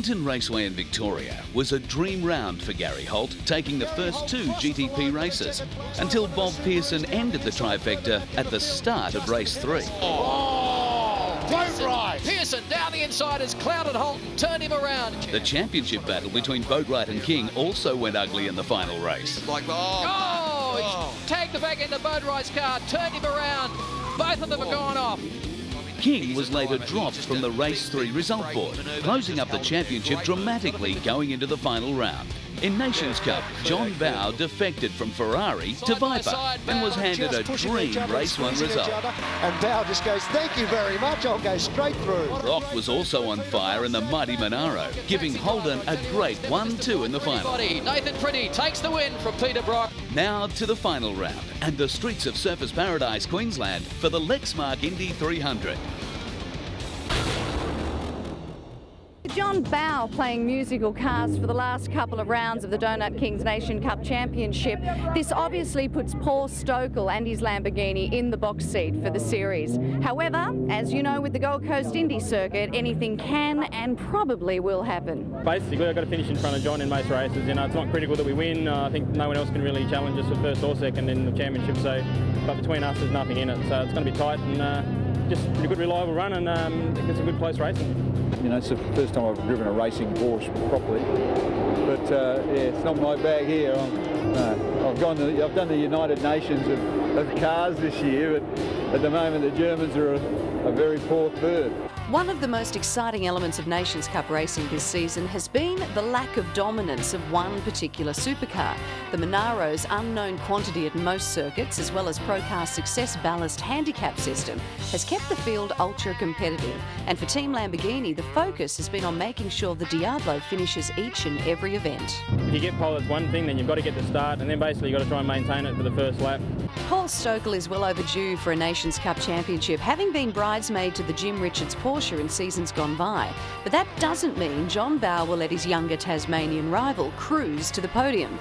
Winton Raceway in Victoria was a dream round for Gary Holt, taking the first two GTP races, until Bob Pearson ended the trifecta at the start of race 3. Boat ride! Pearson down the inside has clouded Holt and turned him around. The championship battle between Boatwright and King also went ugly in the final race. He's tagged the back end of Boatwright's car, turned him around. Both of them have gone off. King was later dropped from the race 3 result board, closing up the championship dramatically going into the final round. In Nations Cup, John Bowe defected from Ferrari to Viper and was handed a dream race 1 result. And Bowe just goes, thank you very much, I'll go straight through. Brock was also on fire in the mighty Monaro, giving Holden a great 1-2 in the final. Nathan Pretty takes the win from Peter Brock. Now to the final round and the streets of Surfers Paradise, Queensland for the Lexmark Indy 300. John Bowe playing musical cars for the last couple of rounds of the Donut Kings Nation Cup Championship. This obviously puts Paul Stokell and his Lamborghini in the box seat for the series. However, as you know, with the Gold Coast Indy circuit, anything can and probably will happen. Basically, I've got to finish in front of John in most races. You know, it's not critical that we win. I think no one else can really challenge us for first or second in the championship. So, but between us, there's nothing in it. So it's going to be tight and just a pretty good, reliable run, and I think it's a good place racing. You know, it's the first time I've driven a racing Porsche properly, but yeah, it's not my bag here. I've done the United Nations of cars this year, but at the moment the Germans are a very poor third. One of the most exciting elements of Nations Cup racing this season has been the lack of dominance of one particular supercar. The Monaro's unknown quantity at most circuits, as well as Procar's Success ballast handicap system, has kept the field ultra competitive. And for Team Lamborghini, the focus has been on making sure the Diablo finishes each and every event. If you get pole, that's one thing, then you've got to get the start, and then basically you've got to try and maintain it for the first lap. Paul Stokell is well overdue for a Nations Cup championship, having been bridesmaid to the Jim Richards Porsche in seasons gone by. But that doesn't mean John Bowe will let his younger Tasmanian rival cruise to the podium.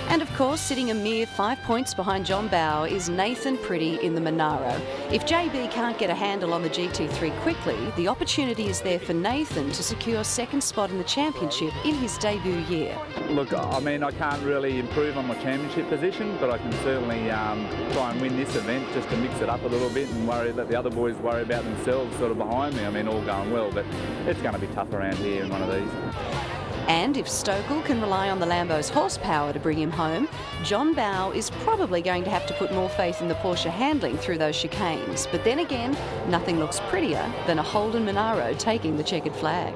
And of course, sitting a mere 5 points behind John Bowe is Nathan Pretty in the Monaro. If JB can't get a handle on the GT3 quickly, the opportunity is there for Nathan to secure second spot in the championship in his debut year. Look, I mean, I can't really improve on my championship position, but I can certainly try and win this event just to mix it up a little bit and let the other boys worry about themselves sort of behind me. I mean, all going well, but it's going to be tough around here in one of these. And if Stokell can rely on the Lambo's horsepower to bring him home, John Bowe is probably going to have to put more faith in the Porsche handling through those chicanes. But then again, nothing looks prettier than a Holden Monaro taking the checkered flag.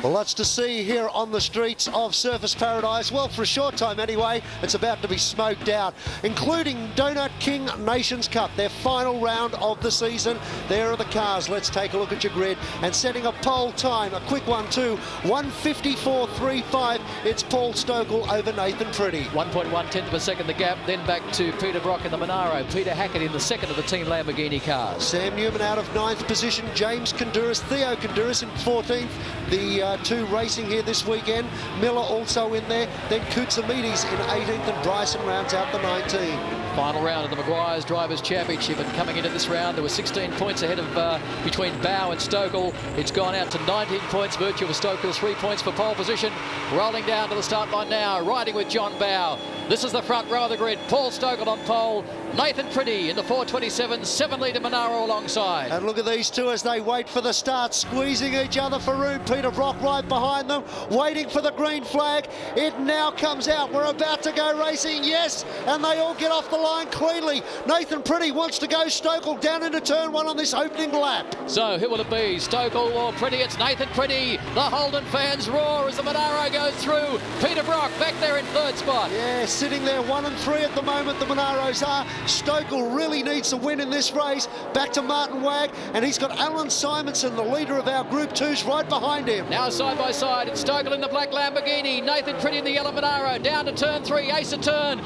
Well, lots to see here on the streets of Surfers Paradise. Well, for a short time anyway, it's about to be smoked out, including Donut King Nations Cup, their final round of the season. There are the cars. Let's take a look at your grid. And setting a pole time, a quick one too, 1:54.35. It's Paul Stokell over Nathan Pretty. 1.1 per second the gap, then back to Peter Brock in the Monaro. Peter Hackett in the second of the Team Lamborghini cars. Sam Newman out of 9th position. James Konduras, Theo Konduras in 14th. The two racing here this weekend. Miller also in there. Then Koutsamides in 18th and Bryson rounds out the 19. Final round of the Maguire's Drivers' Championship, and coming into this round there were 16 points ahead of between Bowe and Stokell. It's gone out to 19 points, virtue of Stokell's 3 points for pole position. Rolling down to the start line now, riding with John Bowe. This is the front row of the grid. Paul Stokell on pole, Nathan Pretty in the 427 7-litre Monaro alongside. And look at these two as they wait for the start, squeezing each other for room. Peter Brock right behind them, waiting for the green flag. It now comes out. We're about to go racing, yes, and they all get off the line cleanly. Nathan Pretty wants to go Stokell down into turn one on this opening lap. So who will it be, Stokell or Pretty? It's Nathan Pretty. The Holden fans roar as the Monaro goes through. Peter Brock back there in third spot. Yeah, sitting there 1 and 3 at the moment, the Monaros are. Stokell really needs to win in this race. Back to Martin Wagg, and he's got Alan Simonson, the leader of our Group 2s, right behind him. Now side by side, it's Stokell in the black Lamborghini, Nathan Pretty in the yellow Monaro, down to turn 3, ace of turn.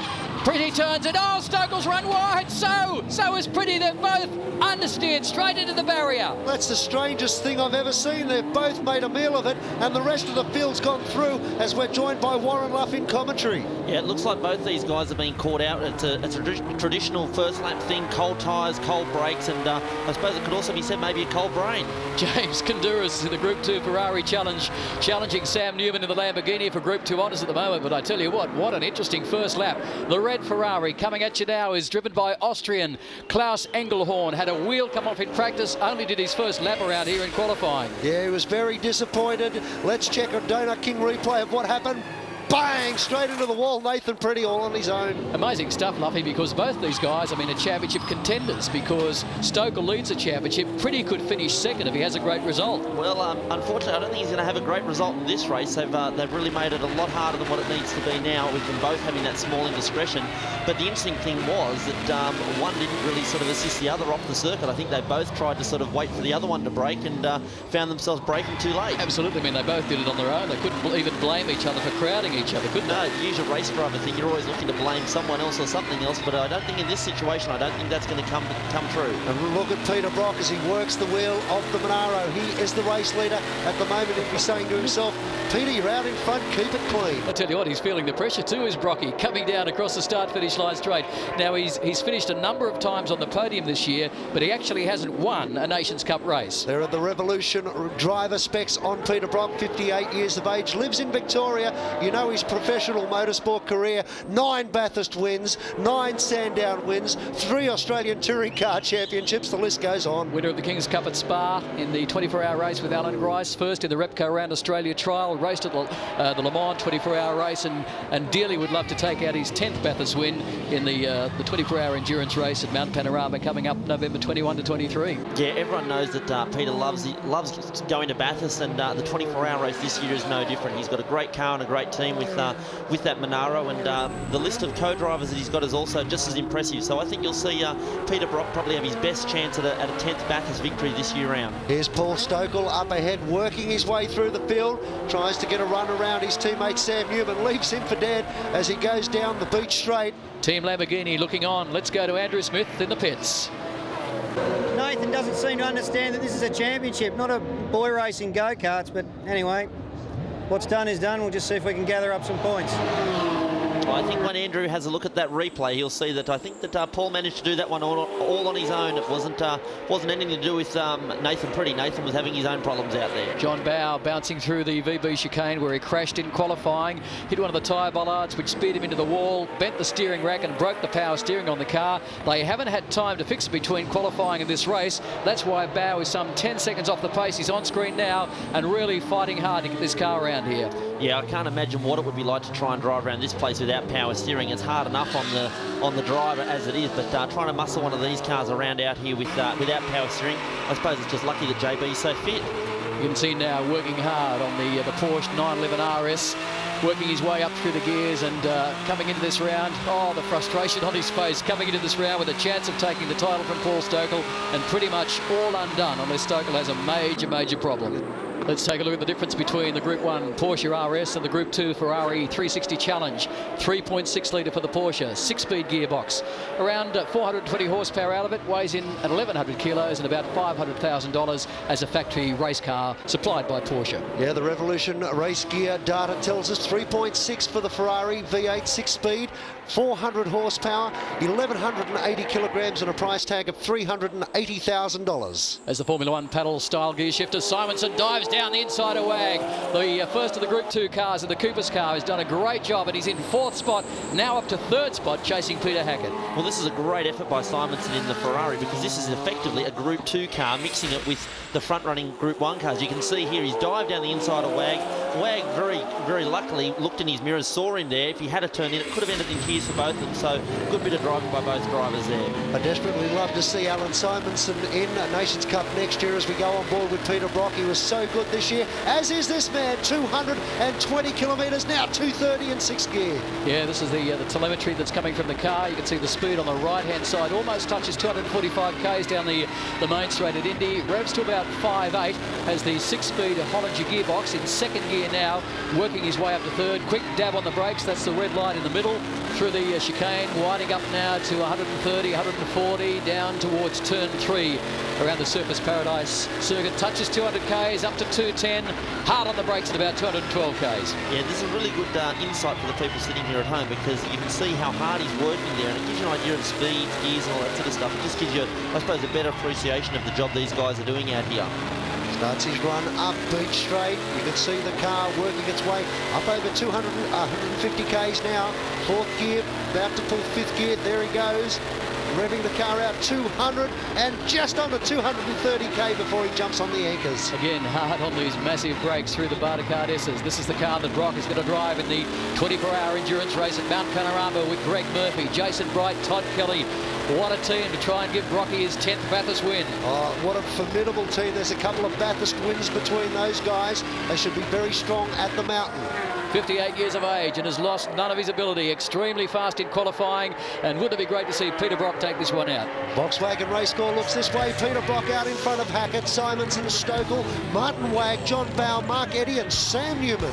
Pretty turns it. Oh, Stokell's run wide. So is Pretty. They're both understeered straight into the barrier. That's the strangest thing I've ever seen. They've both made a meal of it, and the rest of the field's gone through as we're joined by Warren Luff in commentary. Yeah, it looks like both these guys are being caught out. It's a traditional first lap thing, cold tyres, cold brakes, and I suppose it could also be said maybe a cold brain. James Konduras in the Group 2 Ferrari Challenge, challenging Sam Newman in the Lamborghini for Group 2 honours at the moment. But I tell you what an interesting first lap. The red Ferrari coming at you now is driven by Austrian Klaus Engelhorn. Had a wheel come off in practice, only did his first lap around here in qualifying. Yeah, he was very disappointed. Let's check a Donut King replay of what happened. Bang! Straight into the wall. Nathan Pretty all on his own. Amazing stuff, Luffy, because both these guys, I mean, are championship contenders, because Stokell leads the championship. Pretty could finish second if he has a great result. Well, unfortunately, I don't think he's going to have a great result in this race. They've really made it a lot harder than what it needs to be now, with them both having that small indiscretion. But the interesting thing was that one didn't really sort of assist the other off the circuit. I think they both tried to sort of wait for the other one to brake and found themselves braking too late. Absolutely. I mean, they both did it on their own. They couldn't even blame each other for crowding each other, couldn't they? No, usual race driver thing, you're always looking to blame someone else or something else, but I don't think in this situation, I don't think that's going to come through. And look at Peter Brock as he works the wheel of the Monaro. He is the race leader at the moment. He'll be saying to himself, Peter, you're out in front, keep it clean. I tell you what, he's feeling the pressure too, is Brocky, coming down across the start-finish line straight. Now, he's finished a number of times on the podium this year, but he actually hasn't won a Nations Cup race. There are the Revolution driver specs on Peter Brock, 58 years of age, lives in Victoria. You know his professional motorsport career, 9 Bathurst wins, 9 Sandown wins, 3 Australian Touring Car Championships, the list goes on. Winner of the King's Cup at Spa in the 24-hour race with Alan Grice, first in the Repco Round Australia trial, raced at the Le Mans 24-hour race, and dearly would love to take out his 10th Bathurst win in the 24-hour endurance race at Mount Panorama coming up November 21 to 23. Yeah, everyone knows that Peter loves going to Bathurst, and the 24-hour race this year is no different. He's got a great car and a great team with that Monaro, and the list of co-drivers that he's got is also just as impressive. So I think you'll see Peter Brock probably have his best chance at a 10th Bathurst victory this year round. Here's Paul Stokell up ahead, working his way through the field, tries to get a run around his teammate Sam Newman, leaves him for dead as he goes down the beach straight. Team Lamborghini looking on. Let's go to Andrew Smith in the pits. Nathan doesn't seem to understand that this is a championship, not a boy racing go-karts, but anyway, what's done is done. We'll just see if we can gather up some points. I think when Andrew has a look at that replay, he'll see that I think that Paul managed to do that one all on his own. It wasn't anything to do with Nathan Pretty. Nathan was having his own problems out there. John Bowe bouncing through the VB chicane where he crashed in qualifying, hit one of the tyre bollards which speared him into the wall, bent the steering rack and broke the power steering on the car. They haven't had time to fix it between qualifying and this race. That's why Bowe is some 10 seconds off the pace. He's on screen now and really fighting hard to get this car around here. Yeah, I can't imagine what it would be like to try and drive around this place without power steering. It's hard enough on the driver as it is, but trying to muscle one of these cars around out here without power steering, I suppose it's just lucky that JB is so fit. You can see now working hard on the Porsche 911 RS, working his way up through the gears and coming into this round. Oh, the frustration on his face, coming into this round with a chance of taking the title from Paul Stokell, and pretty much all undone unless Stokell has a major problem. Let's take a look at the difference between the Group 1 Porsche RS and the Group 2 Ferrari 360 Challenge. 3.6 litre for the Porsche, 6-speed gearbox. Around 420 horsepower out of it, weighs in at 1,100 kilos and about $500,000 as a factory race car supplied by Porsche. Yeah, the Revolution race gear data tells us 3.6 for the Ferrari V8 6-speed, 400 horsepower, 1,180 kilograms and a price tag of $380,000. As the Formula 1 paddle style gear shifter, Simonson dives down the inside of Wag. The first of the Group 2 cars, and the Cooper's car, has done a great job, and he's in 4th spot, now up to 3rd spot, chasing Peter Hackett. Well, this is a great effort by Simonson in the Ferrari, because this is effectively a Group 2 car, mixing it with the front-running Group 1 cars. You can see here he's dived down the inside of Wag. Wag very luckily looked in his mirrors, saw him there. If he had a turn in, it could have ended in tears for both of them. So good bit of driving by both drivers there. I desperately love to see Alan Simonson in Nations Cup next year as we go on board with Peter Brock. He was so good good this year, as is this man, 220 kilometres, now 230 in 6th gear. Yeah, this is the telemetry that's coming from the car. You can see the speed on the right-hand side, almost touches 245 k's down the main straight at Indy. Revs to about 5.8, has the 6-speed Hollinger gearbox in 2nd gear now, working his way up to 3rd. Quick dab on the brakes, that's the red line in the middle, through the chicane, winding up now to 130, 140, down towards turn 3 around the Surfers Paradise circuit. Touches 200 k's up to 210, hard on the brakes at about 212 k's. Yeah, this is a really good insight for the people sitting here at home, because you can see how hard he's working there, and it gives you an idea of speed, gears and all that sort of stuff. It just gives you, I suppose, a better appreciation of the job these guys are doing out here. Starts his run up Beach Straight. You can see the car working its way up over 150 k's now. 4th gear, about to pull 5th gear. There he goes, revving the car out 200 and just under 230k before he jumps on the anchors. Again, hard on these massive brakes through the Bartercard S's. This is the car that Brock is going to drive in the 24-hour endurance race at Mount Panorama with Greg Murphy, Jason Bright, Todd Kelly. What a team to try and give Brocky his 10th Bathurst win. Oh, what a formidable team. There's a couple of Bathurst wins between those guys. They should be very strong at the mountain. 58 years of age and has lost none of his ability. Extremely fast in qualifying, and wouldn't it be great to see Peter Brock take this one out? Volkswagen race score looks this way. Peter Brock out in front of Hackett, Simonson, Stokell, Martin Wagg, John Bowe, Mark Eddy and Sam Newman.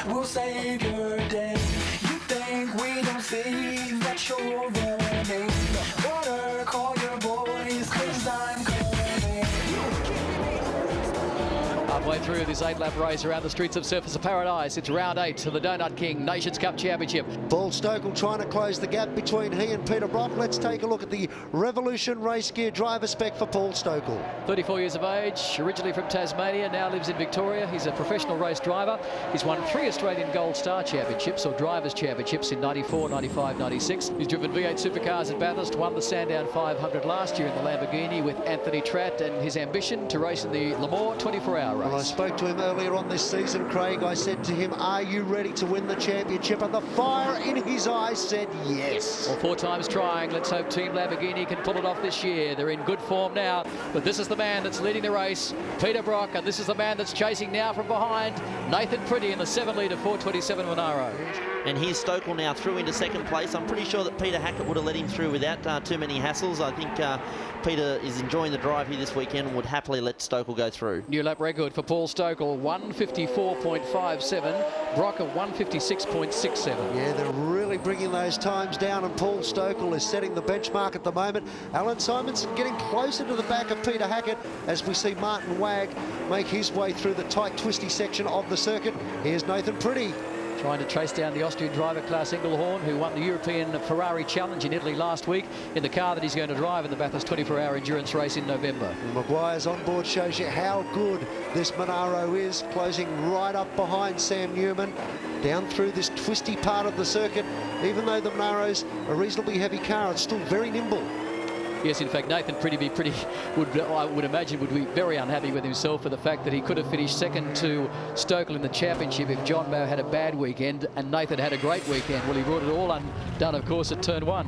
We'll save your day. You think we don't see that you're running? Water, call your boys, 'cause I'm coming. Halfway through this 8-lap race around the streets of Surfers of Paradise, it's round 8 to the Donut King Nations Cup Championship. Paul Stokell trying to close the gap between he and Peter Brock. Let's take a look at the Revolution race gear driver spec for Paul Stokell. 34 years of age, originally from Tasmania, now lives in Victoria. He's a professional race driver. He's won 3 Australian Gold Star Championships, or Drivers' Championships, in 94, 95, 96. He's driven V8 supercars at Bathurst, won the Sandown 500 last year in the Lamborghini with Anthony Tratt, and his ambition to race in the Le Mans 24-hour race. Well, I spoke to him earlier on this season, Craig. I said to him, are you ready to win the championship? And the fire in his eyes said yes. Well, 4 times trying. Let's hope Team Lamborghini can pull it off this year. They're in good form now, but this is the man that's leading the race, Peter Brock, and this is the man that's chasing now from behind, Nathan Pretty in the 7-litre 427 Monaro. And here's Stokell now through into 2nd place. I'm pretty sure that Peter Hackett would have let him through without too many hassles. I think Peter is enjoying the drive here this weekend and would happily let Stokell go through. New lap record for Paul Stokell, 1:54.57. Brock at 1:56.67. Yeah, they're really bringing those times down, and Paul Stokell is setting the benchmark at the moment. Alan Simonson getting closer to the back of Peter Hackett as we see Martin Wagg make his way through the tight, twisty section of the circuit. Here's Nathan Pretty, trying to chase down the Austrian driver Klaus Engelhorn, who won the European Ferrari Challenge in Italy last week in the car that he's going to drive in the Bathurst 24-hour endurance race in November. Maguire's on board shows you how good this Monaro is, closing right up behind Sam Newman, down through this twisty part of the circuit. Even though the Monaro's a reasonably heavy car, it's still very nimble. Yes, in fact, Nathan Pretty I would imagine would be very unhappy with himself for the fact that he could have finished 2nd to Stokell in the championship if John Bowe had a bad weekend and Nathan had a great weekend. Well, he brought it all undone, of course, at turn 1.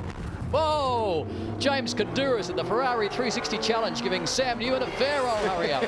Whoa! James Conduras in the Ferrari 360 Challenge, giving Sam Newman a fair old hurry up.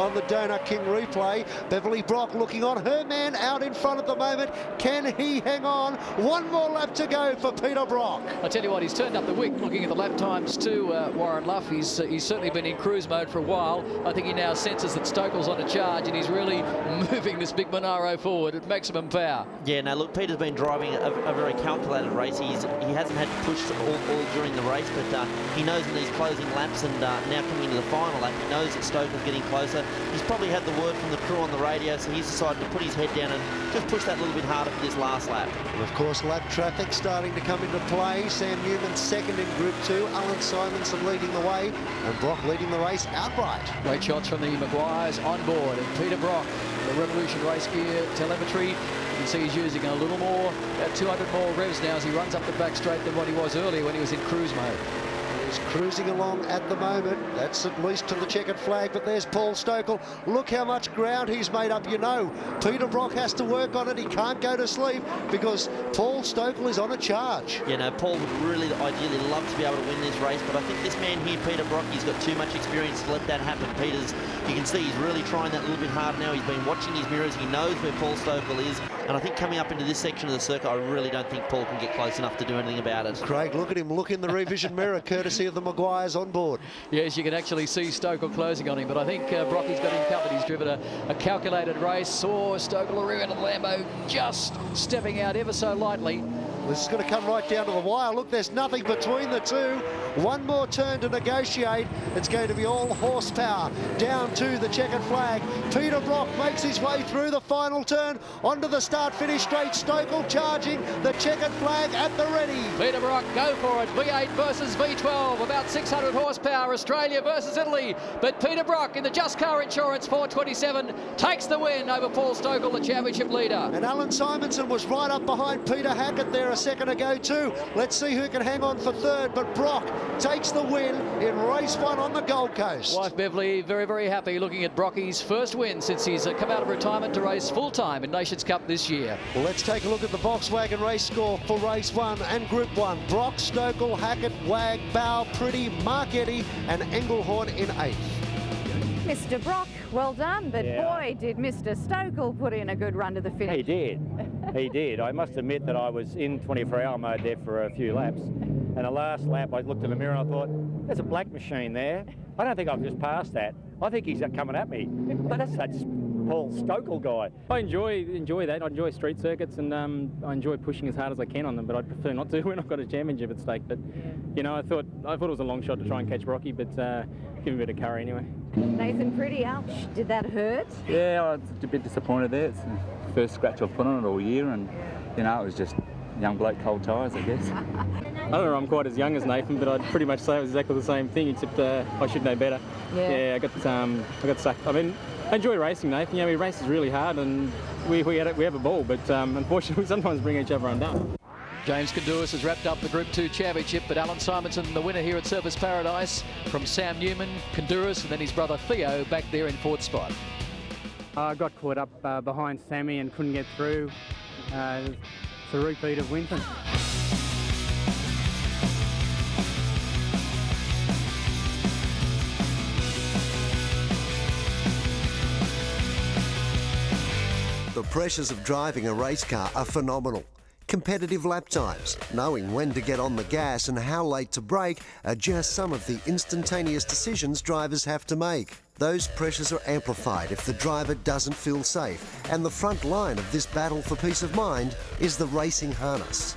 On the Donut King replay, Beverly Brock looking on, her man out in front at the moment. Can he hang on? One more lap to go for Peter Brock. I tell you what, he's turned up the wick looking at the lap times too, Warren Luff. He's certainly been in cruise mode for a while. I think he now senses that Stokell's on a charge and he's really moving this big Monaro forward at maximum power. Yeah, now look, Peter's been driving a very calculated race. He hasn't had to push all during the race, but he knows in these closing laps and now coming into the final lap, he knows that Stokell's getting closer. He's probably had the word from the crew on the radio, so he's decided to put his head down and just push that a little bit harder for this last lap. And of course, lap traffic starting to come into play. Sam Newman 2nd in Group 2, Alan Simonson leading the way, and Brock leading the race outright. Great shots from the Maguires on board, and Peter Brock, the Revolution race gear telemetry, can see he's using a little more, 200 more revs now as he runs up the back straight than what he was earlier when he was in cruise mode. He's cruising along at the moment. That's at least to the checkered flag, but there's Paul Stokell. Look how much ground he's made up. You know, Peter Brock has to work on it. He can't go to sleep because Paul Stokell is on a charge. You know, Paul would really ideally love to be able to win this race, but I think this man here, Peter Brock, he's got too much experience to let that happen. You can see he's really trying that a little bit hard now. He's been watching his mirrors. He knows where Paul Stokell is, and I think coming up into this section of the circuit, I really don't think Paul can get close enough to do anything about it. Craig, look at him. Look in the rear vision mirror, courtesy of the Maguires on board. Yes, you can actually see Stokell closing on him, but I think Brocky's got him covered. He's driven a calculated race. Saw Stokell rear end of the Lambo just stepping out ever so lightly. This is going to come right down to the wire. Look, there's nothing between the two. One more turn to negotiate. It's going to be all horsepower down to the checkered flag. Peter Brock makes his way through the final turn onto the start-finish straight. Stokell charging the checkered flag at the ready. Peter Brock, go for it. V8 versus V12, about 600 horsepower. Australia versus Italy. But Peter Brock in the Just Car Insurance 427 takes the win over Paul Stokell, the championship leader. And Alan Simonson was right up behind Peter Hackett there a second ago too. Let's see who can hang on for third, but Brock takes the win in race one on the Gold Coast. Wife Beverly very, very happy looking at Brocky's first win since he's come out of retirement to race full-time in Nations Cup this year. Well, let's take a look at the Volkswagen race score for race one and Group 1. Brock, Stokell, Hackett, Wag, Bowe, Pretty, Marchetti and Engelhorn in 8th. Mr. Brock, well done, but boy, did Mr. Stokell put in a good run to the finish. He did. He did. I must admit that I was in 24-hour mode there for a few laps. And the last lap, I looked in the mirror and I thought, there's a black machine there. I don't think I've just passed that. I think he's coming at me. But that's Paul Stokell guy. I enjoy that. I enjoy street circuits, and I enjoy pushing as hard as I can on them, but I'd prefer not to when I've got a championship at stake. But, you know, I thought it was a long shot to try and catch Brocky, but give him a bit of curry anyway. Nathan Pretty, ouch, did that hurt? Yeah, I was a bit disappointed there. It's the first scratch I've put on it all year, and, you know, it was just young bloke, cold tyres, I guess. I don't know, I'm quite as young as Nathan, but I'd pretty much say it was exactly the same thing, except I should know better. Yeah, I got sucked. I mean, I enjoy racing, Nathan. You know, we race is really hard, and we have a ball, but unfortunately we sometimes bring each other undone. James Kandouris has wrapped up the Group 2 championship, but Alan Simonson, the winner here at Surfers Paradise, from Sam Newman, Kandouris, and then his brother Theo back there in fourth spot. I got caught up behind Sammy and couldn't get through. It's a repeat of Winton. The pressures of driving a race car are phenomenal. Competitive lap times, knowing when to get on the gas and how late to brake are just some of the instantaneous decisions drivers have to make. Those pressures are amplified if the driver doesn't feel safe, and the front line of this battle for peace of mind is the racing harness.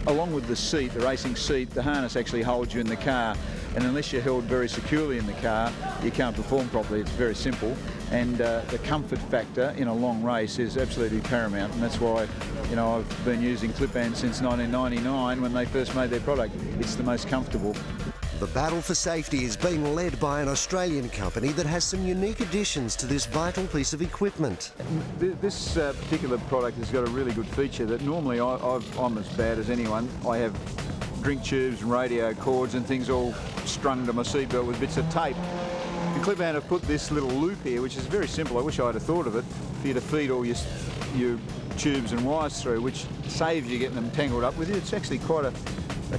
Along with the seat, the racing seat, the harness actually holds you in the car, and unless you're held very securely in the car, you can't perform properly. It's very simple, and the comfort factor in a long race is absolutely paramount, and that's why, you know, I've been using clip bands since 1999 when they first made their product. It's the most comfortable. The battle for safety is being led by an Australian company that has some unique additions to this vital piece of equipment. This particular product has got a really good feature that normally I'm as bad as anyone. I have drink tubes and radio cords and things all strung to my seatbelt with bits of tape. The clip band have put this little loop here, which is very simple. I wish I'd have thought of it, for you to feed all your tubes and wires through, which saves you getting them tangled up with you. It's actually quite a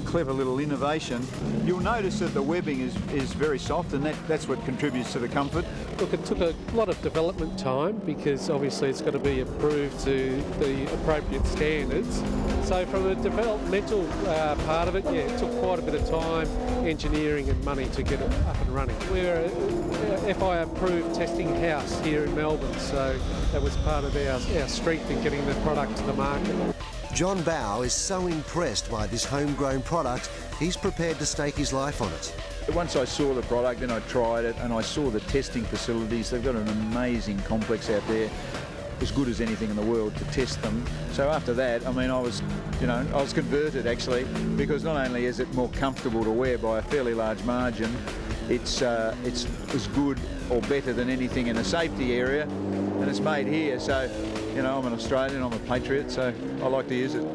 clever little innovation. You'll notice that the webbing is very soft, and that's what contributes to the comfort. Look, it took a lot of development time because obviously it's got to be approved to the appropriate standards. So from a developmental part of it, yeah, it took quite a bit of time, engineering and money to get it up and running. We're a FI approved testing house here in Melbourne, so that was part of our strength in getting the product to the market. John Bowe is so impressed by this homegrown product, he's prepared to stake his life on it. Once I saw the product, then I tried it, and I saw the testing facilities. They've got an amazing complex out there, as good as anything in the world to test them. So after that, I mean, I was converted actually, because not only is it more comfortable to wear by a fairly large margin, it's as good or better than anything in the safety area, and it's made here. So you know, I'm an Australian, I'm a patriot, so I like to use it.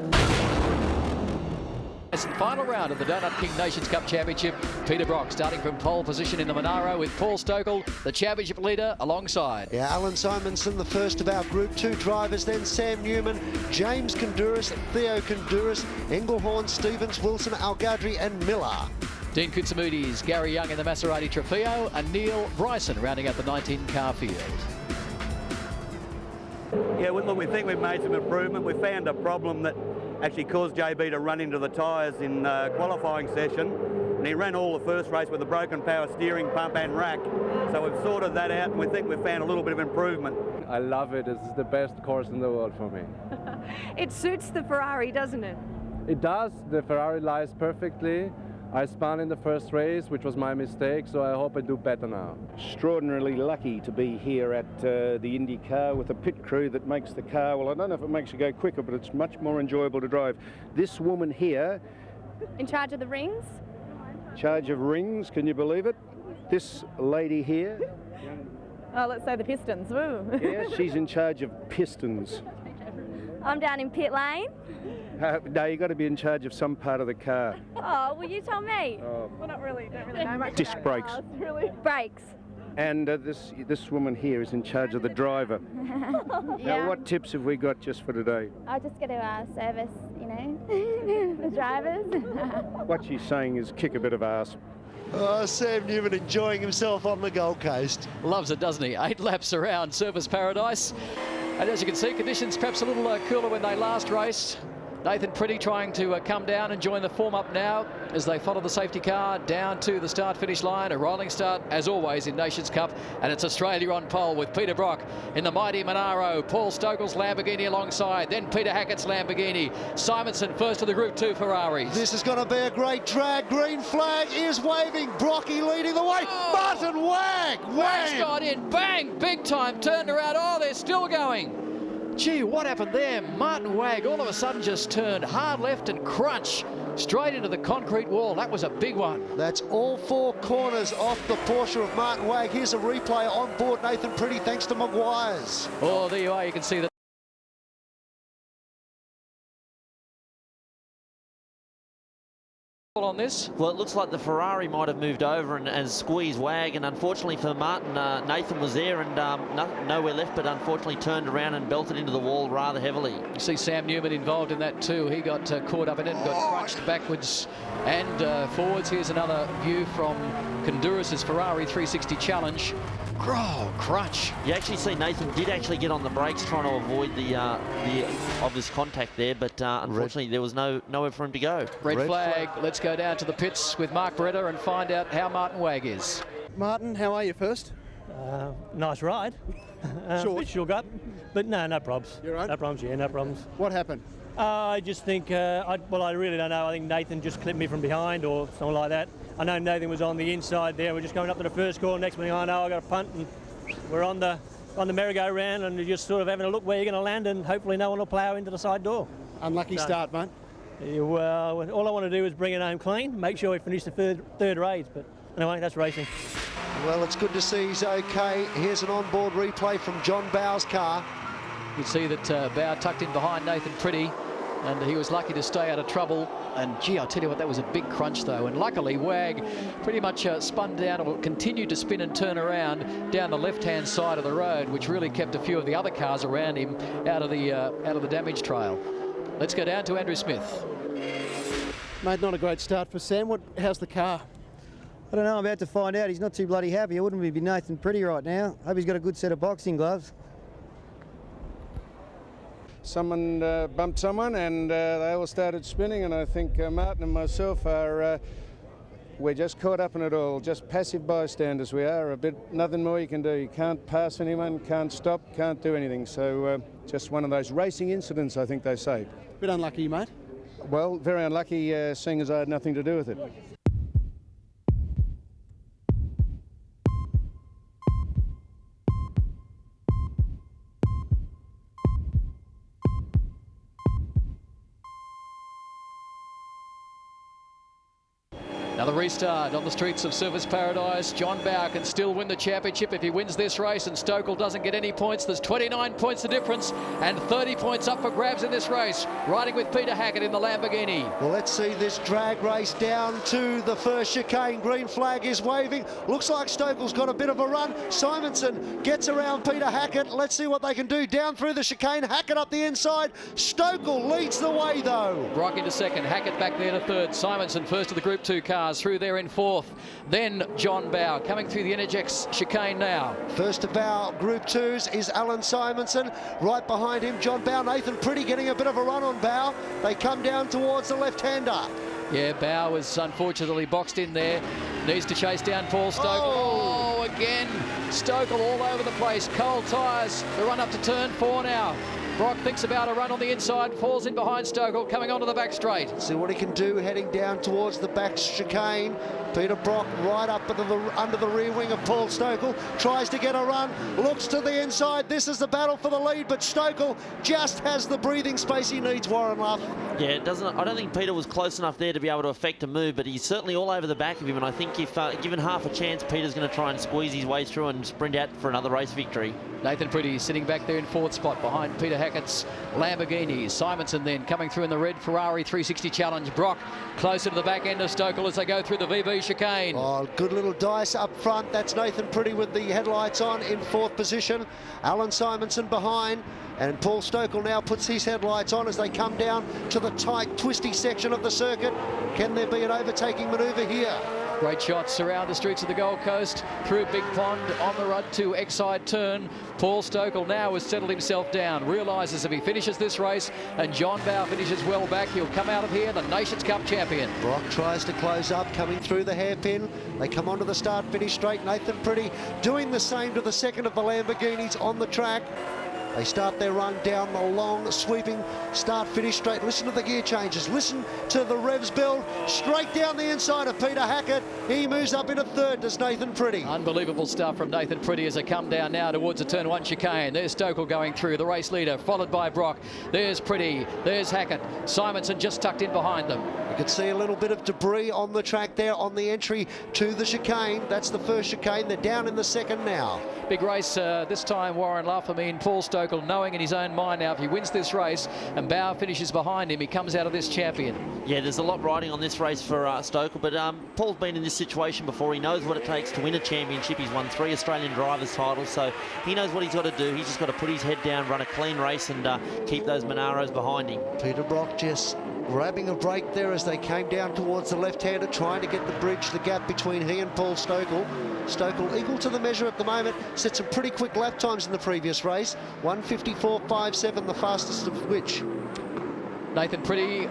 It's the final round of the Donut King Nations Cup Championship. Peter Brock starting from pole position in the Monaro with Paul Stokell, the championship leader, alongside. Yeah, Alan Simonson, the first of our Group 2 drivers, then Sam Newman, James Konduras, Theo Konduras, Engelhorn, Stevens, Wilson, Algadri and Miller. Dean Kutsamoudis, Gary Young in the Maserati Trofeo, and Neil Bryson rounding out the 19-car field. Yeah, well, look, we think we've made some improvement. We found a problem that actually caused JB to run into the tyres in qualifying session, and he ran all the first race with a broken power steering pump and rack. So we've sorted that out, and we think we've found a little bit of improvement. I love it. It's the best course in the world for me. It suits the Ferrari, doesn't it? It does. The Ferrari lies perfectly. I spun in the first race, which was my mistake, so I hope I do better now. Extraordinarily lucky to be here at the IndyCar with a pit crew that makes the car, well, I don't know if it makes you go quicker, but it's much more enjoyable to drive. This woman here... In charge of the rings? Charge of rings, can you believe it? This lady here... Oh, let's say the pistons. Woo. Yeah, she's in charge of pistons. I'm down in pit lane. No, you've got to be in charge of some part of the car. Oh, well, you tell me. Oh. Well, don't really know much Disc about brakes. cars, really. Brakes. And this woman here is in charge of the driver. Yeah. Now, what tips have we got just for today? I'll just get to service, you know, the drivers. What she's saying is kick a bit of ass. Oh, Sam Newman enjoying himself on the Gold Coast. Loves it, doesn't he? 8 laps around Surface Paradise. And as you can see, conditions perhaps a little cooler when they last raced. Nathan Pretty trying to come down and join the form up now as they follow the safety car down to the start-finish line. A rolling start, as always, in Nations Cup. And it's Australia on pole with Peter Brock in the mighty Monaro. Paul Stokell's Lamborghini alongside. Then Peter Hackett's Lamborghini. Simonson first of the Group 2 Ferraris. This is going to be a great drag. Green flag is waving. Brocky leading the way. Oh. Martin Wag. Wag's got in. Bang! Big time. Turned around. Oh, they're still going. Gee, what happened there? Martin Wag all of a sudden just turned hard left and crunch straight into the concrete wall. That was a big one. That's all 4 corners off the Porsche of Martin Wag. Here's a replay on board Nathan Pretty thanks to Maguire's. Oh, there you are. You can see that. On this? Well, it looks like the Ferrari might have moved over and squeezed Wag, and unfortunately for Martin, Nathan was there and nowhere left, but unfortunately turned around and belted into the wall rather heavily. You see Sam Newman involved in that too. He got caught up in it and got crunched backwards and forwards. Here's another view from Konduras' Ferrari 360 Challenge. Oh, crunch. You actually see Nathan did actually get on the brakes trying to avoid the obvious contact there, but unfortunately there was nowhere for him to go. Red flag. Let's go down to the pits with Mark Beretta and find out how Martin Wag is. Martin, how are you first? Nice ride. Short. Shook up, but no problems. You're right. No problems, yeah, no problems. What happened? I just think, I really don't know. I think Nathan just clipped me from behind or something like that. I know Nathan was on the inside there. We're just going up to the first corner. Next thing I know, I got a punt and we're on the merry-go-round and you're just sort of having a look where you're going to land and hopefully no one will plough into the side door. Unlucky start, mate. Yeah, well, all I want to do is bring it home clean, make sure we finish the third race. But anyway, that's racing. Well, it's good to see he's okay. Here's an onboard replay from John Bowe's car. You can see that Bowe tucked in behind Nathan Pretty, and he was lucky to stay out of trouble. And gee, I tell you what, that was a big crunch though. And luckily Wag pretty much spun down, or continued to spin and turn around down the left-hand side of the road, which really kept a few of the other cars around him out of the damage trail. Let's go down to Andrew Smith. Mate, not a great start for Sam. How's the car? I don't know, I'm about to find out. He's not too bloody happy. It wouldn't be Nathan Pretty right now. Hope he's got a good set of boxing gloves. Someone bumped someone and they all started spinning, and I think Martin and myself are we're just caught up in it all, just passive bystanders we are. Nothing more you can do. You can't pass anyone, can't stop, can't do anything. So just one of those racing incidents, I think they say. Bit unlucky, mate. Well, very unlucky, seeing as I had nothing to do with it. Another restart on the streets of Surfers Paradise. John Bowe can still win the championship if he wins this race, and Stokell doesn't get any points. There's 29 points the difference and 30 points up for grabs in this race. Riding with Peter Hackett in the Lamborghini. Well, let's see this drag race down to the first chicane. Green flag is waving. Looks like Stokell's got a bit of a run. Simonson gets around Peter Hackett. Let's see what they can do down through the chicane. Hackett up the inside. Stokell leads the way though. Brock into second. Hackett back there to third. Simonson first of the Group 2 cars through there in fourth. Then John Bowe coming through the Energex chicane now. First of our Group 2s is Alan Simonson. Right behind him, John Bowe. Nathan Pretty getting a bit of a run on Bowe. They come down towards the left-hander. Yeah, Bowe was unfortunately boxed in there. Needs to chase down Paul Stokell. Oh, again. Stokell all over the place. Cold tyres. The run up to turn 4 now. Brock thinks about a run on the inside, falls in behind Stokell, coming onto the back straight. See what he can do heading down towards the back chicane. Peter Brock right up under the rear wing of Paul Stokell, tries to get a run, looks to the inside. This is the battle for the lead, but Stokell just has the breathing space he needs, Warren Luff. Yeah, I don't think Peter was close enough there to be able to affect a move, but he's certainly all over the back of him, and I think if given half a chance, Peter's going to try and squeeze his way through and sprint out for another race victory. Nathan Pretty sitting back there in fourth spot behind Peter Hackett's Lamborghini. Simonson then coming through in the red Ferrari 360 Challenge. Brock closer to the back end of Stokell as they go through the VB chicane. Oh, good little dice up front. That's Nathan Pretty with the headlights on in fourth position. Alan Simonson behind. And Paul Stokell now puts his headlights on as they come down to the tight, twisty section of the circuit. Can there be an overtaking manoeuvre here? Great shots around the streets of the Gold Coast, through Big Pond, on the run to Exide Turn. Paul Stokell now has settled himself down, realises if he finishes this race and John Bowe finishes well back, he'll come out of here the Nations Cup champion. Brock tries to close up, coming through the hairpin. They come onto the start-finish straight. Nathan Pretty doing the same to the second of the Lamborghinis on the track. They start their run down the long, sweeping start-finish straight. Listen to the gear changes. Listen to the revs build. Straight down the inside of Peter Hackett. He moves up into third. Does Nathan Pretty. Unbelievable stuff from Nathan Pretty as they come down now towards the turn 1 chicane. There's Stokell going through, the race leader, followed by Brock. There's Pretty. There's Hackett. Simonson just tucked in behind them. You can see a little bit of debris on the track there on the entry to the chicane. That's the first chicane. They're down in the second now. Big race this time, Warren Luff. I mean, Paul Stokell knowing in his own mind now if he wins this race and Bowe finishes behind him, he comes out of this champion. Yeah, there's a lot riding on this race for Stokell, but Paul's been in this situation before. He knows what it takes to win a championship. He's won 3 Australian drivers' titles, so he knows what he's got to do. He's just got to put his head down, run a clean race and keep those Monaros behind him. Peter Brock just grabbing a break there as they came down towards the left-hander, trying to get the bridge, the gap between he and Paul Stokell. Stokell equal to the measure at the moment, set some pretty quick lap times in the previous race. 1:54.57, the fastest of which. Nathan Pretty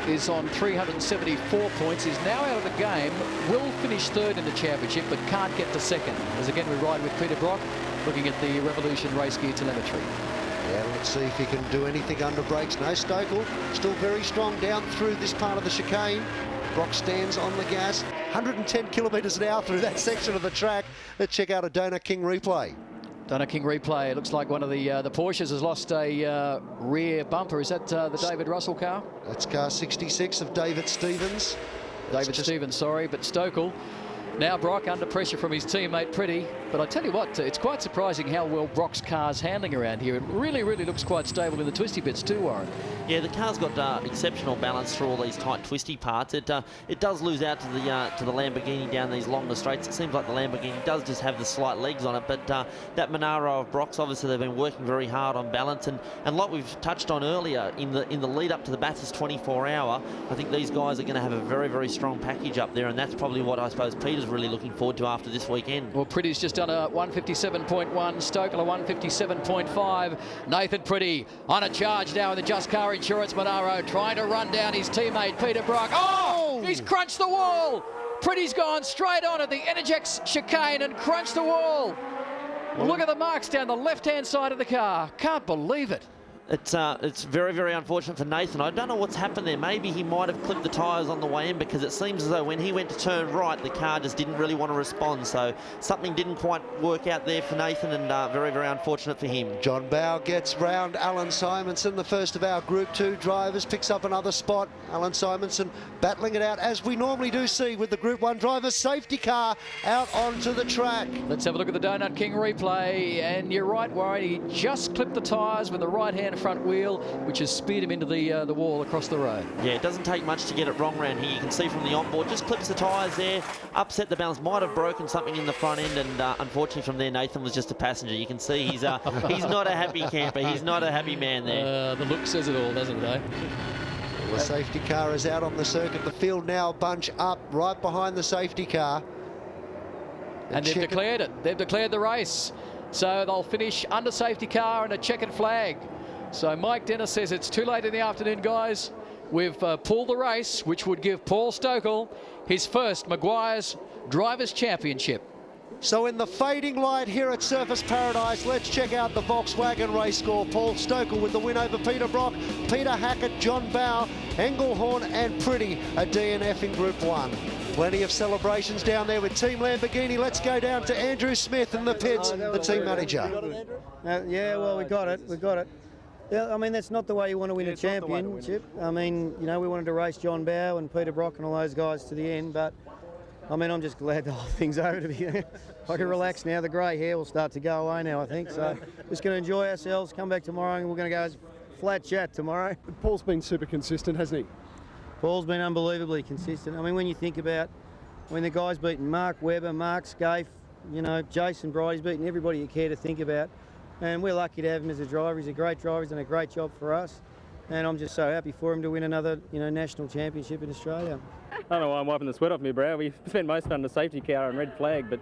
is on 374 points, is now out of the game, will finish third in the championship but can't get to second. As again we ride with Peter Brock, looking at the Revolution race gear telemetry. Yeah, let's see if he can do anything under brakes. No, Stokell still very strong down through this part of the chicane. Brock stands on the gas, 110 kilometres an hour through that section of the track. Let's check out a Donut King replay. Donut King replay. It looks like one of the Porsches has lost a rear bumper. Is that the David Russell car? That's car 66 of David Stevens. Stevens, sorry, but Stokell. Now Brock under pressure from his teammate Pretty, but I tell you what, it's quite surprising how well Brock's car's handling around here. It really looks quite stable in the twisty bits too, Warren. Yeah, the car's got exceptional balance through all these tight twisty parts. It does lose out to the Lamborghini down these longer straights. It seems like the Lamborghini does just have the slight legs on it, but that Monaro of Brock's, obviously they've been working very hard on balance, and like we've touched on earlier in the lead up to the Bathurst 24-hour, I think these guys are going to have a very strong package up there, and that's probably what I suppose Peter's really looking forward to after this weekend. Well, Pretty's just done a 1:57.1, Stokell a 1:57.5. Nathan Pretty on a charge now in the Just Car Insurance Monaro, trying to run down his teammate Peter Brock. Oh! He's crunched the wall! Pretty's gone straight on at the Energex chicane and crunched the wall. Look at the marks down the left-hand side of the car. Can't believe it. It's very, very unfortunate for Nathan. I don't know what's happened there. Maybe he might have clipped the tyres on the way in, because it seems as though when he went to turn right, the car just didn't really want to respond. So something didn't quite work out there for Nathan, and very, very unfortunate for him. John Bowe gets round Alan Simonson, the first of our Group 2 drivers, picks up another spot. Alan Simonson battling it out, as we normally do see with the Group 1 drivers. Safety car out onto the track. Let's have a look at the Donut King replay, and you're right, Warren, he just clipped the tyres with the right-hand front wheel, which has speared him into the wall across the road. Yeah, it doesn't take much to get it wrong around here. You can see from the onboard, just clips the tyres there, upset the balance, might have broken something in the front end, and unfortunately from there, Nathan was just a passenger. You can see he's not a happy camper. He's not a happy man there. The look says it all, doesn't it, eh? The safety car is out on the circuit. The field now bunch up right behind the safety car. And they've declared it. They've declared the race. So they'll finish under safety car and a checkered flag. So Mike Dennis says it's too late in the afternoon, guys. We've pulled the race, which would give Paul Stokell his first Maguire's Drivers' Championship. So in the fading light here at Surfers Paradise, let's check out the Volkswagen race score. Paul Stokell with the win over Peter Brock, Peter Hackett, John Bowe, Engelhorn and Pretty, a DNF in Group 1. Plenty of celebrations down there with Team Lamborghini. Let's go down to Andrew Smith in the pits, the team manager. Yeah, well, we got it. We got it. Yeah, I mean, that's not the way you want to win a championship. I mean, you know, we wanted to race John Bowe and Peter Brock and all those guys to the end, but I mean, I'm just glad the whole thing's over, to be honest. I can relax now. The grey hair will start to go away now, I think. So just going to enjoy ourselves, come back tomorrow, and we're going to go flat chat tomorrow. Paul's been super consistent, hasn't he? Paul's been unbelievably consistent. I mean, when you think about when the guy's beaten Mark Webber, Mark Scaife, you know, Jason Bright, he's beaten everybody you care to think about. And we're lucky to have him as a driver. He's a great driver. He's done a great job for us. And I'm just so happy for him to win another, you know, national championship in Australia. I don't know why I'm wiping the sweat off my brow. We spent most of it under safety car and red flag, but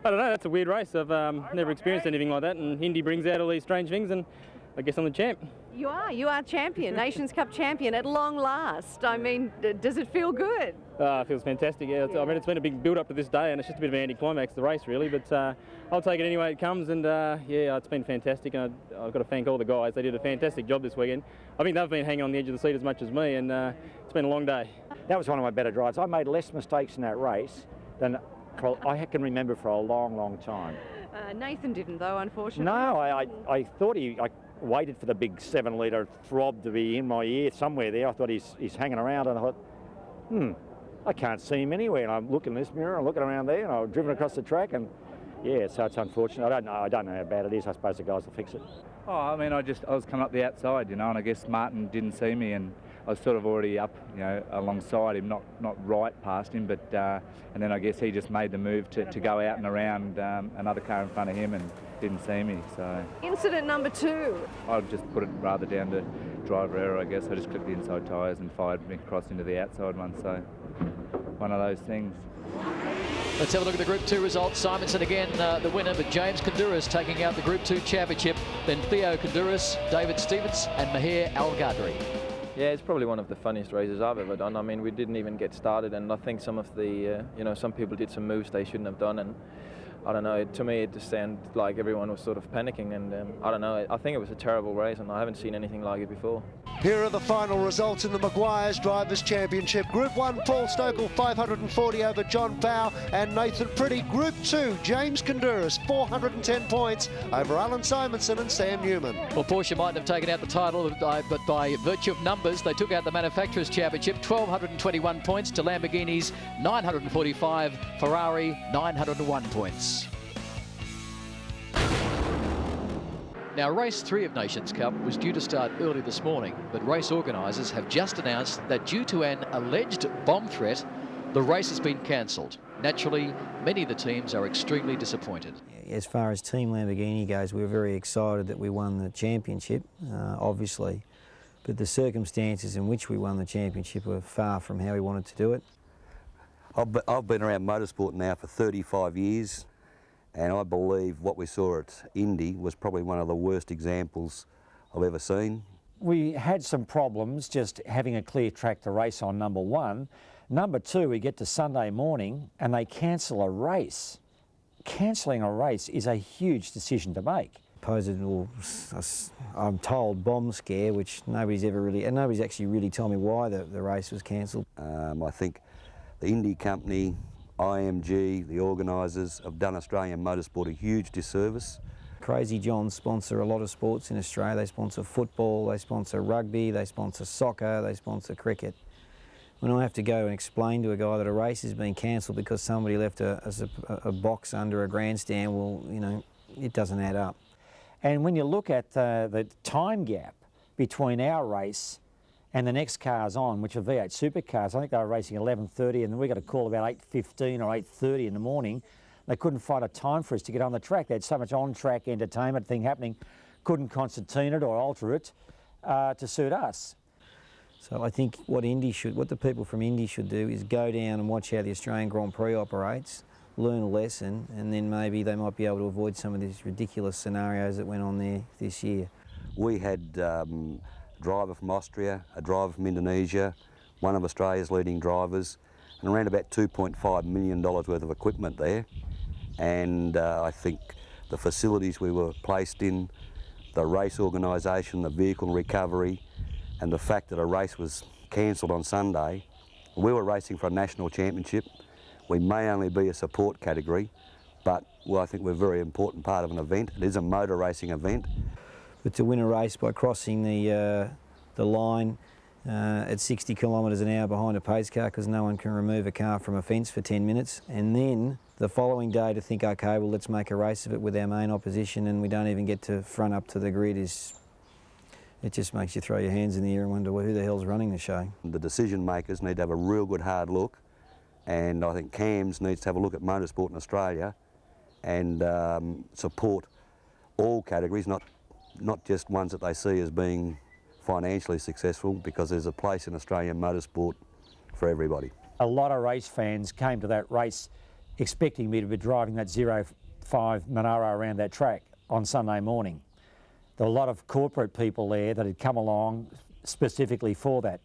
I don't know, that's a weird race. I've never experienced anything like that, and Indy brings out all these strange things, and I guess I'm the champ. You are champion, Nations Cup champion at long last. I mean, does it feel good? It feels fantastic, yeah. I mean, it's been a big build-up to this day, and it's just a bit of an anticlimax, the race, really, but I'll take it any way it comes, and yeah, it's been fantastic, and I've got to thank all the guys. They did a fantastic job this weekend. I think they've been hanging on the edge of the seat as much as me, and it's been a long day. That was one of my better drives. I made less mistakes in that race than I can remember for a long, long time. Nathan didn't, though, unfortunately. No, I thought I waited for the big 7-litre throb to be in my ear somewhere there. I thought he's hanging around, and I thought, I can't see him anywhere. And I'm looking in this mirror, I'm looking around there, and I've driven across the track, and yeah, so it's unfortunate. I don't know how bad it is. I suppose the guys will fix it. Oh, I mean, I was coming up the outside, you know, and I guess Martin didn't see me, and I was sort of already up, you know, alongside him, not right past him, but and then I guess he just made the move to go out and around another car in front of him and didn't see me. So incident number 2. I'd just put it rather down to driver error, I guess. I just clipped the inside tyres and fired me across into the outside one. So one of those things. Let's have a look at the Group 2 results. Simonson again the winner, but James Kandouris taking out the Group 2 championship. Then Theo Kandouris, David Stevens and Mahir Al-Ghadri. Yeah, it's probably one of the funniest races I've ever done. I mean, we didn't even get started, and I think some of the, you know, some people did some moves they shouldn't have done, and I don't know, to me it just sounded like everyone was sort of panicking, and I don't know, I think it was a terrible race, and I haven't seen anything like it before. Here are the final results in the Maguire's Drivers' Championship. Group 1, Paul Stokell, 540 over John Bowe and Nathan Pretty. Group 2, James Kandouris, 410 points over Alan Simonson and Sam Newman. Well, Porsche mightn't have taken out the title, but by virtue of numbers, they took out the Manufacturers' Championship, 1,221 points to Lamborghini's 945, Ferrari 901 points. Now, race 3 of Nations Cup was due to start early this morning, but race organisers have just announced that due to an alleged bomb threat, the race has been cancelled. Naturally, many of the teams are extremely disappointed. As far as Team Lamborghini goes, we were very excited that we won the championship, obviously, but the circumstances in which we won the championship were far from how we wanted to do it. I've been around motorsport now for 35 years. And I believe what we saw at Indy was probably one of the worst examples I've ever seen. We had some problems just having a clear track to race on, number one. Number two, we get to Sunday morning and they cancel a race. Cancelling a race is a huge decision to make. Possible, I'm told, bomb scare, which nobody's actually really told me why the race was cancelled. I think the Indy company, IMG, the organisers have done Australian motorsport a huge disservice. Crazy Johns sponsor a lot of sports in Australia. They sponsor football, they sponsor rugby, they sponsor soccer, they sponsor cricket. When I have to go and explain to a guy that a race has been cancelled because somebody left a box under a grandstand, well, you know, it doesn't add up. And when you look at the time gap between our race and the next cars on, which are V8 supercars, I think they were racing 11:30 and then we got a call about 8:15 or 8:30 in the morning. They couldn't find a time for us to get on the track. They had so much on-track entertainment thing happening, couldn't concertine it or alter it to suit us. So I think what the people from Indy should do is go down and watch how the Australian Grand Prix operates, learn a lesson, and then maybe they might be able to avoid some of these ridiculous scenarios that went on there this year. We had a driver from Austria, a driver from Indonesia, one of Australia's leading drivers, and around about $2.5 million worth of equipment there. And I think the facilities we were placed in, the race organisation, the vehicle recovery, and the fact that a race was cancelled on Sunday. We were racing for a national championship. We may only be a support category, but I think we're a very important part of an event. It is a motor racing event. But to win a race by crossing the line at 60 kilometres an hour behind a pace car because no one can remove a car from a fence for 10 minutes, and then the following day to think, okay, well, let's make a race of it with our main opposition and we don't even get to front up to the grid it just makes you throw your hands in the air and wonder, well, who the hell's running the show? The decision makers need to have a real good hard look, and I think CAMS needs to have a look at motorsport in Australia and support all categories, not just ones that they see as being financially successful, because there's a place in Australian motorsport for everybody. A lot of race fans came to that race expecting me to be driving that 05 Monaro around that track on Sunday morning. There were a lot of corporate people there that had come along specifically for that.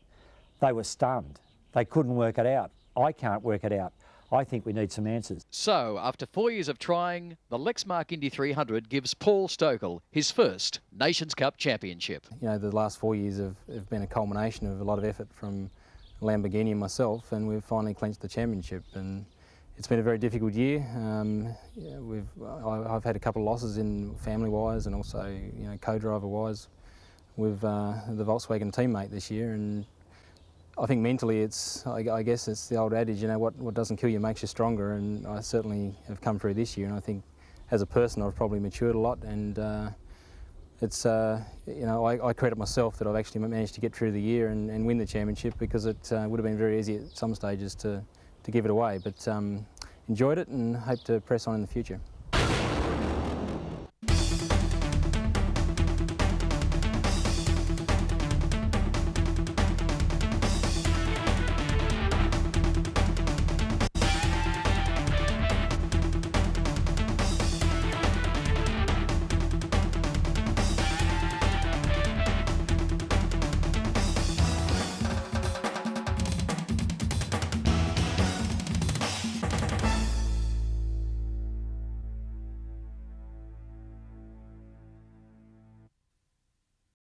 They were stunned. They couldn't work it out. I can't work it out. I think we need some answers. So, after 4 years of trying, the Lexmark Indy 300 gives Paul Stokell his first Nations Cup championship. You know, the last 4 years have been a culmination of a lot of effort from Lamborghini and myself, and we've finally clinched the championship. And it's been a very difficult year. I've had a couple of losses in family-wise and also, you know, co-driver-wise with the Volkswagen teammate this year. And I think mentally, I guess it's the old adage, you know, what doesn't kill you makes you stronger. And I certainly have come through this year. And I think, as a person, I've probably matured a lot. And it's, you know, I credit myself that I've actually managed to get through the year and win the championship, because it would have been very easy at some stages to give it away, but enjoyed it and hope to press on in the future.